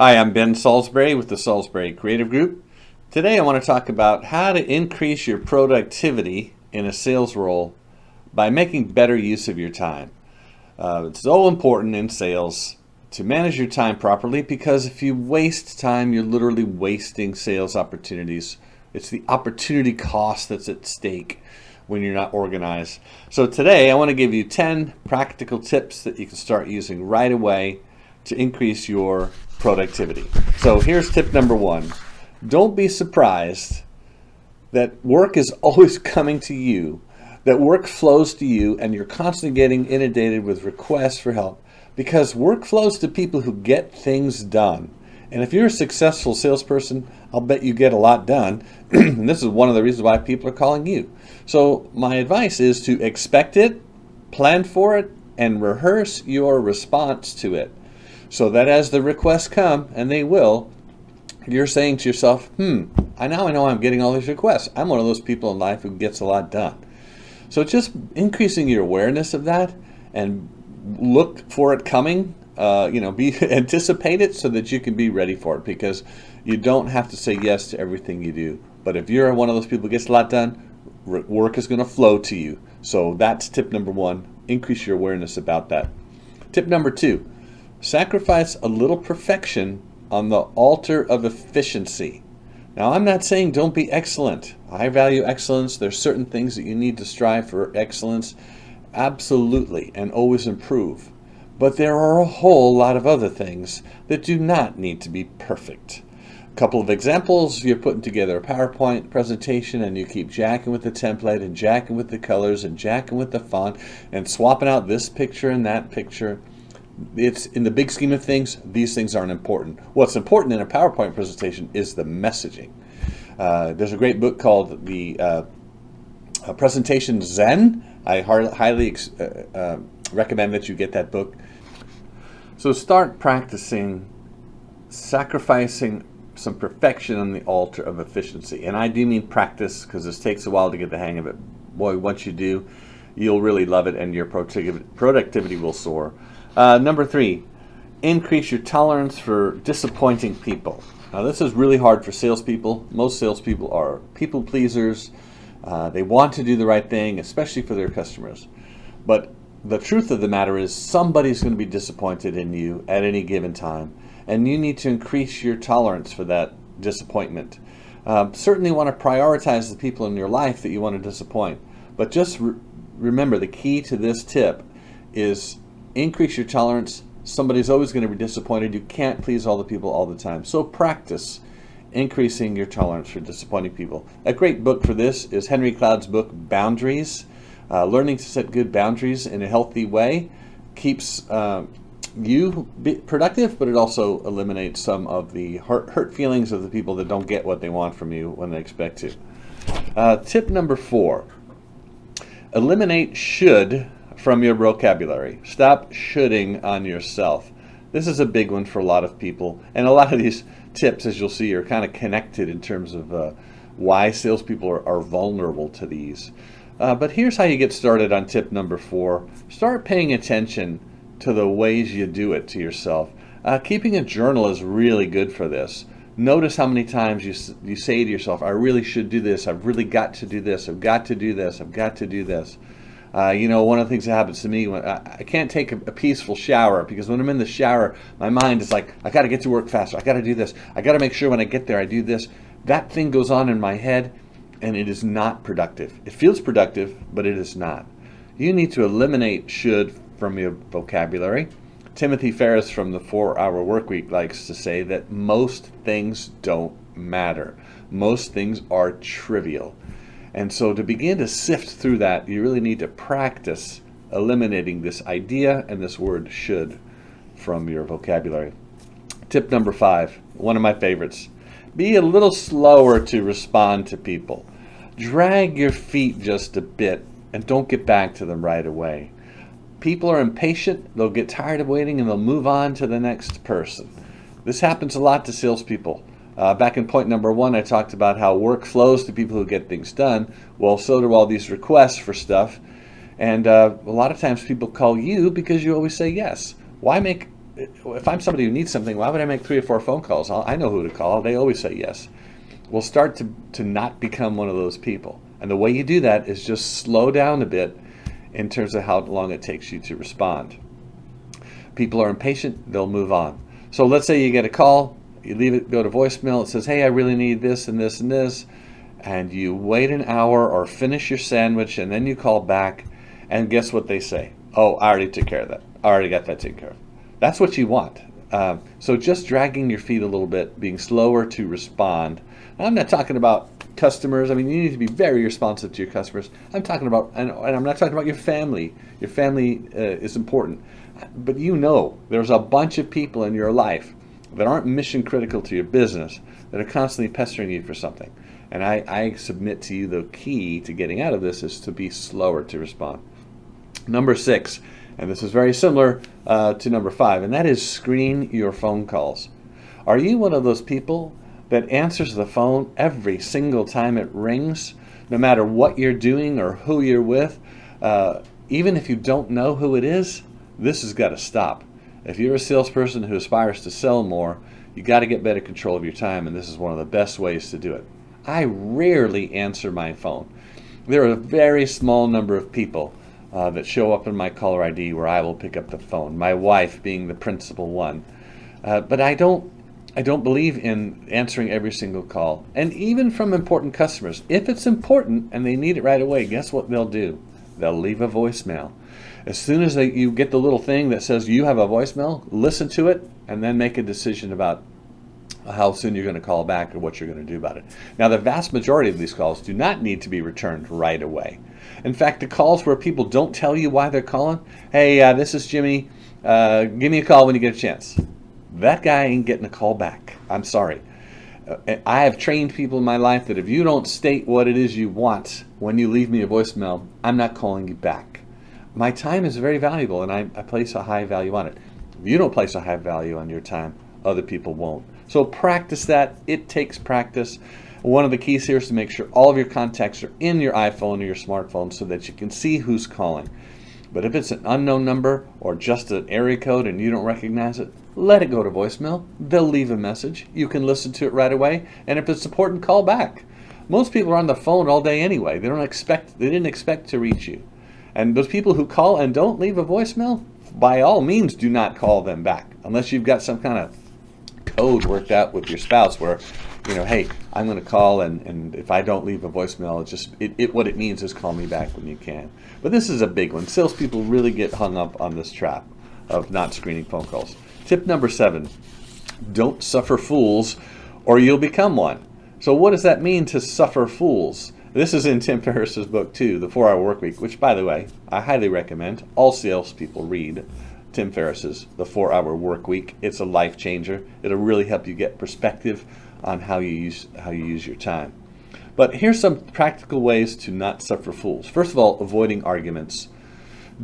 Hi, I'm Ben Salisbury with the Salisbury Creative Group. Today I want to talk about how to increase your productivity in a sales role by making better use of your time. It's so important in sales to manage your time properly because if you waste time, you're literally wasting sales opportunities. It's the opportunity cost that's at stake when you're not organized. So today I want to give you 10 practical tips that you can start using right away to increase your productivity. So here's tip number one. Don't be surprised that work is always coming to you, that work flows to you, and you're constantly getting inundated with requests for help because work flows to people who get things done. And if you're a successful salesperson, I'll bet you get a lot done. And this is one of the reasons why people are calling you. So my advice is to expect it, plan for it, and rehearse your response to it. So that as the requests come, and they will, you're saying to yourself, I know I'm getting all these requests. I'm one of those people in life who gets a lot done. So just increasing your awareness of that and look for it coming, anticipate it so that you can be ready for it, because you don't have to say yes to everything you do. But if you're one of those people who gets a lot done, work is going to flow to you. So that's tip number one. Increase your awareness about that. Tip number two. Sacrifice a little perfection on the altar of efficiency. Now, I'm not saying don't be excellent. I value excellence. There's certain things that you need to strive for excellence, absolutely, and always improve. But there are a whole lot of other things that do not need to be perfect. A couple of examples: you're putting together a PowerPoint presentation and you keep jacking with the template and jacking with the colors and jacking with the font and swapping out this picture and that picture. It's in the big scheme of things, these things aren't important. What's important in a PowerPoint presentation is the messaging. There's a great book called the Presentation Zen. I highly recommend that you get that book. So start practicing sacrificing some perfection on the altar of efficiency. And I do mean practice, because this takes a while to get the hang of it. Boy, once you do, you'll really love it and your productivity will soar. Number three, increase your tolerance for disappointing people. Now, this is really hard for salespeople. Most salespeople are people pleasers. They want to do the right thing, especially for their customers. But the truth of the matter is somebody's going to be disappointed in you at any given time, and you need to increase your tolerance for that disappointment. Certainly want to prioritize the people in your life that you want to disappoint, but just remember the key to this tip is increase your tolerance. Somebody's always going to be disappointed. You can't please all the people all the time. So practice increasing your tolerance for disappointing people. A great book for this is Henry Cloud's book, Boundaries. Learning to set good boundaries in a healthy way keeps you productive, but it also eliminates some of the hurt feelings of the people that don't get what they want from you when they expect to. Tip number four, eliminate should from your vocabulary. Stop shoulding on yourself. This is a big one for a lot of people, and a lot of these tips, as you'll see, are kind of connected in terms of why salespeople are vulnerable to these. But here's how you get started on tip number four. Start paying attention to the ways you do it to yourself. Keeping a journal is really good for this. Notice how many times you say to yourself, I really should do this, I've really got to do this, I've got to do this, I've got to do this. One of the things that happens to me when I can't take a peaceful shower, because when I'm in the shower, my mind is like, I got to get to work faster. I got to do this. I got to make sure when I get there, I do this. That thing goes on in my head, and it is not productive. It feels productive, but it is not. You need to eliminate should from your vocabulary. Timothy Ferriss from the 4-Hour Workweek likes to say that most things don't matter. Most things are trivial. And so to begin to sift through that, you really need to practice eliminating this idea and this word should from your vocabulary. Tip number five, one of my favorites. Be a little slower to respond to people. Drag your feet just a bit and don't get back to them right away. People are impatient, they'll get tired of waiting, and they'll move on to the next person. This happens a lot to salespeople. Back in point number one, I talked about how work flows to people who get things done. Well, so do all these requests for stuff. And a lot of times people call you because you always say yes. Why make if I'm somebody who needs something, why would I make 3 or 4 phone calls? I know who to call. They always say yes. We'll start to not become one of those people. And the way you do that is just slow down a bit in terms of how long it takes you to respond. People are impatient, they'll move on. So let's say you get a call, you leave it, go to voicemail, it says, hey, I really need this and this and this, and you wait an hour or finish your sandwich, and then you call back, and guess what they say? Oh, I already took care of that. I already got that taken care of. That's what you want. So just dragging your feet a little bit, being slower to respond. Now, I'm not talking about customers. I mean, you need to be very responsive to your customers. I'm talking about, and I'm not talking about your family. Your family is important. But there's a bunch of people in your life that aren't mission critical to your business that are constantly pestering you for something. And I submit to you the key to getting out of this is to be slower to respond. Number 6, and this is very similar to number 5, and that is screen your phone calls. Are you one of those people that answers the phone every single time it rings, no matter what you're doing or who you're with? Even if you don't know who it is, this has got to stop. If you're a salesperson who aspires to sell more, you got to get better control of your time, and this is one of the best ways to do it. I rarely answer my phone. There are a very small number of people that show up in my caller ID where I will pick up the phone, my wife being the principal one. But I don't believe in answering every single call. And even from important customers, if it's important and they need it right away, guess what they'll do? They'll leave a voicemail. As soon as you get the little thing that says you have a voicemail, listen to it and then make a decision about how soon you're going to call back or what you're going to do about it. Now, the vast majority of these calls do not need to be returned right away. In fact, the calls where people don't tell you why they're calling, hey, this is Jimmy, give me a call when you get a chance. That guy ain't getting a call back. I'm sorry. I have trained people in my life that if you don't state what it is you want when you leave me a voicemail, I'm not calling you back. My time is very valuable, and I place a high value on it. If you don't place a high value on your time, other people won't. So practice that. It takes practice. One of the keys here is to make sure all of your contacts are in your iPhone or your smartphone so that you can see who's calling. But if it's an unknown number or just an area code and you don't recognize it, let it go to voicemail. They'll leave a message. You can listen to it right away. And if it's important, call back. Most people are on the phone all day anyway. They didn't expect to reach you. And those people who call and don't leave a voicemail, by all means, do not call them back unless you've got some kind of code worked out with your spouse where, hey, I'm going to call and if I don't leave a voicemail, what it means is call me back when you can. But this is a big one. Salespeople really get hung up on this trap of not screening phone calls. Tip number 7, don't suffer fools or you'll become one. So what does that mean to suffer fools? This is in Tim Ferriss's book too, The 4-Hour Workweek, which, by the way, I highly recommend all salespeople read Tim Ferriss's The 4-Hour Workweek. It's a life changer. It'll really help you get perspective on how you use your time. But here's some practical ways to not suffer fools. First of all, avoiding arguments.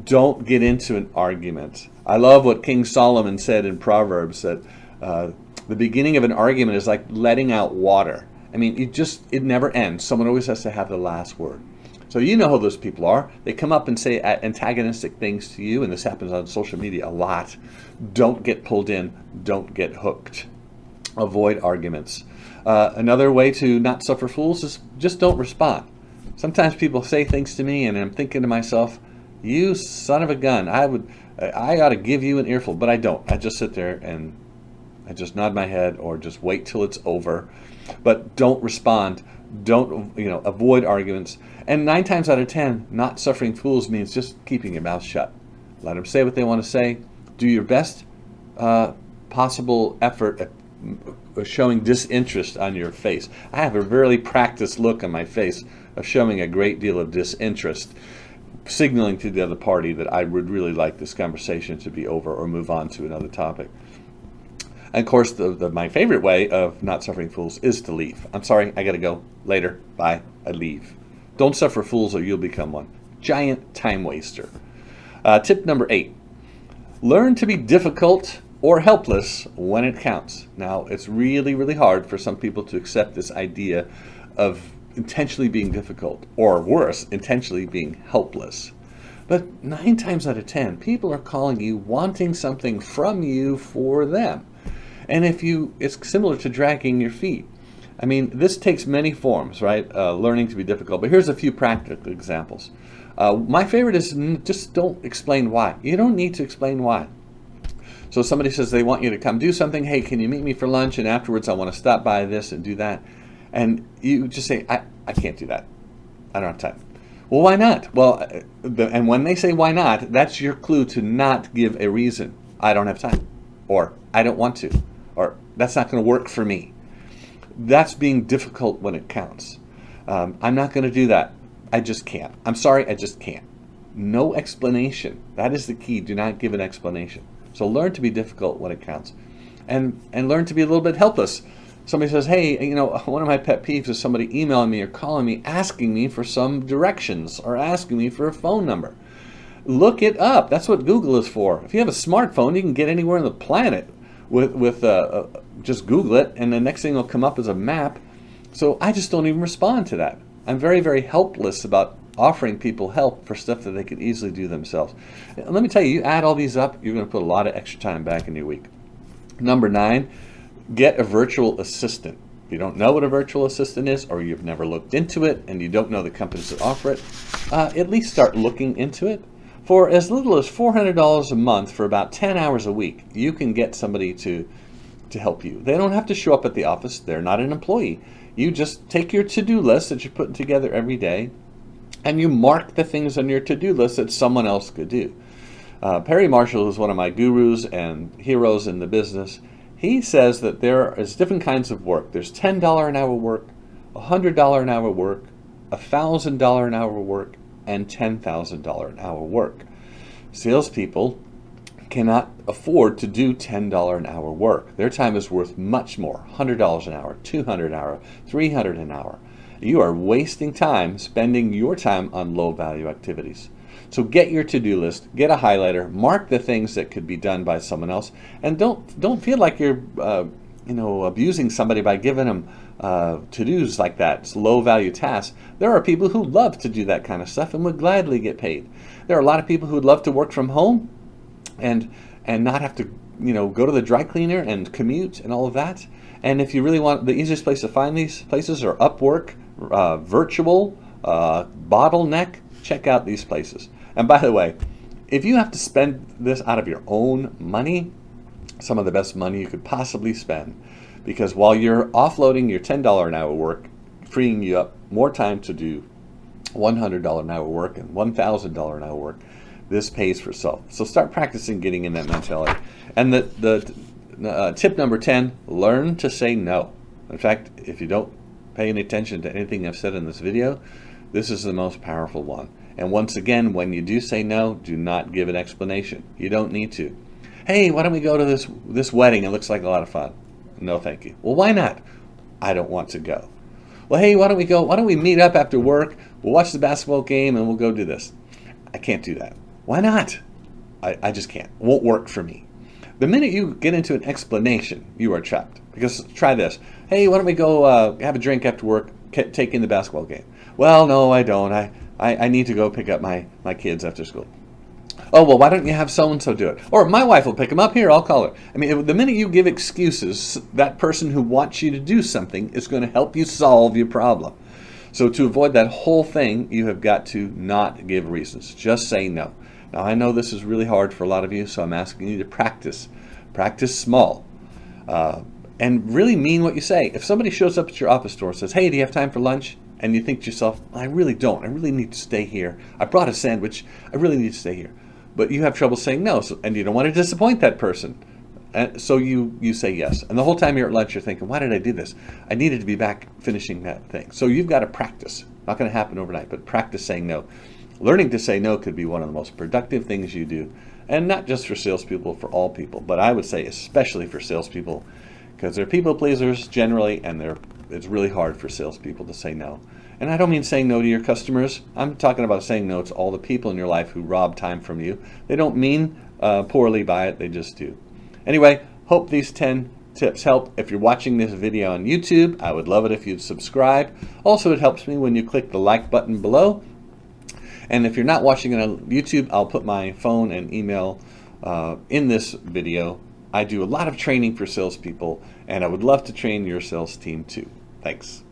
Don't get into an argument. I love what King Solomon said in Proverbs, that the beginning of an argument is like letting out water. I mean, it never ends. Someone always has to have the last word. So you know who those people are. They come up and say antagonistic things to you, and this happens on social media a lot. Don't get pulled in. Don't get hooked. Avoid arguments. Another way to not suffer fools is just don't respond. Sometimes people say things to me, and I'm thinking to myself, you son of a gun, I ought to give you an earful, but I don't. I just sit there and I just nod my head or just wait till it's over. But don't respond. Don't, avoid arguments. And 9 times out of 10, not suffering fools means just keeping your mouth shut. Let them say what they want to say. Do your best possible effort at showing disinterest on your face. I have a really practiced look on my face of showing a great deal of disinterest, signaling to the other party that I would really like this conversation to be over or move on to another topic. And of course, my favorite way of not suffering fools is to leave. I'm sorry, I got to go. Later. Bye. I leave. Don't suffer fools or you'll become one. Giant time waster. Tip number 8. Learn to be difficult or helpless when it counts. Now, it's really, really hard for some people to accept this idea of intentionally being difficult, or worse, intentionally being helpless. But 9 times out of 10, people are calling you wanting something from you for them. And it's similar to dragging your feet. I mean, this takes many forms, right? Learning to be difficult. But here's a few practical examples. My favorite is just don't explain why. You don't need to explain why. So somebody says they want you to come do something. Hey, can you meet me for lunch? And afterwards, I want to stop by this and do that. And you just say, I can't do that. I don't have time. Well, why not? Well, and when they say why not, that's your clue to not give a reason. I don't have time. Or I don't want to. Or that's not going to work for me. That's being difficult when it counts. I'm not going to do that. I just can't. I'm sorry, I just can't. No explanation. That is the key. Do not give an explanation. So learn to be difficult when it counts. And learn to be a little bit helpless. Somebody says, hey, you know, one of my pet peeves is somebody emailing me or calling me, asking me for some directions or asking me for a phone number. Look it up. That's what Google is for. If you have a smartphone, you can get anywhere on the planet with just Google it, and the next thing will come up is a map. So I just don't even respond to that. I'm very, very helpless about offering people help for stuff that they could easily do themselves. And let me tell you, you add all these up, you're going to put a lot of extra time back in your week. Number 9, get a virtual assistant. If you don't know what a virtual assistant is, or you've never looked into it and you don't know the companies that offer it, at least start looking into it. For as little as $400 a month for about 10 hours a week, you can get somebody to help you. They don't have to show up at the office. They're not an employee. You just take your to-do list that you're putting together every day, and you mark the things on your to-do list that someone else could do. Perry Marshall is one of my gurus and heroes in the business. He says that there is different kinds of work. There's $10 an hour work, $100 an hour work, $1,000 an hour work, and $10,000 an hour work. Salespeople cannot afford to do $10 an hour work. Their time is worth much more, $100 an hour, $200 an hour, $300 an hour. You are wasting time spending your time on low-value activities. So get your to-do list, get a highlighter, mark the things that could be done by someone else, and don't feel like you're abusing somebody by giving them to-dos like that. It's low-value tasks. There are people who love to do that kind of stuff and would gladly get paid. There are a lot of people who would love to work from home and not have to go to the dry cleaner and commute and all of that. And if you really want, the easiest place to find these places are Upwork, Virtual, Bottleneck. Check out these places. And by the way, if you have to spend this out of your own money, some of the best money you could possibly spend, because while you're offloading your $10 an hour work, freeing you up more time to do $100 an hour work and $1,000 an hour work, this pays for itself. So start practicing getting in that mentality. And the tip number 10, learn to say no. In fact, if you don't pay any attention to anything I've said in this video, this is the most powerful one. And once again, when you do say no, do not give an explanation. You don't need to. Hey, why don't we go to this wedding? It looks like a lot of fun. No, thank you. Well, why not? I don't want to go. Well, hey, why don't we go? Why don't we meet up after work? We'll watch the basketball game and we'll go do this. I can't do that. Why not? I just can't. It won't work for me. The minute you get into an explanation, you are trapped. Because try this. Hey, why don't we go have a drink after work, take in the basketball game? Well, no, I don't. I need to go pick up my kids after school. Oh, well, why don't you have so-and-so do it? Or my wife will pick them up. Here, I'll call her. I mean, the minute you give excuses, that person who wants you to do something is going to help you solve your problem. So to avoid that whole thing, you have got to not give reasons. Just say no. Now, I know this is really hard for a lot of you, so I'm asking you to practice. Practice small. And really mean what you say. If somebody shows up at your office door and says, hey, do you have time for lunch? And you think to yourself, I really don't. I really need to stay here. I brought a sandwich. I really need to stay here. But you have trouble saying no, and you don't want to disappoint that person. And so you say yes. And the whole time you're at lunch, you're thinking, why did I do this? I needed to be back finishing that thing. So you've got to practice. Not going to happen overnight, but practice saying no. Learning to say no could be one of the most productive things you do. And not just for salespeople, for all people. But I would say especially for salespeople, because they're people pleasers generally, and it's really hard for salespeople to say no. And I don't mean saying no to your customers. I'm talking about saying no to all the people in your life who rob time from you. They don't mean poorly by it, they just do. Anyway, hope these 10 tips help. If you're watching this video on YouTube, I would love it if you'd subscribe. Also, it helps me when you click the like button below. And if you're not watching it on YouTube, I'll put my phone and email in this video. I do a lot of training for salespeople, and I would love to train your sales team too. Thanks.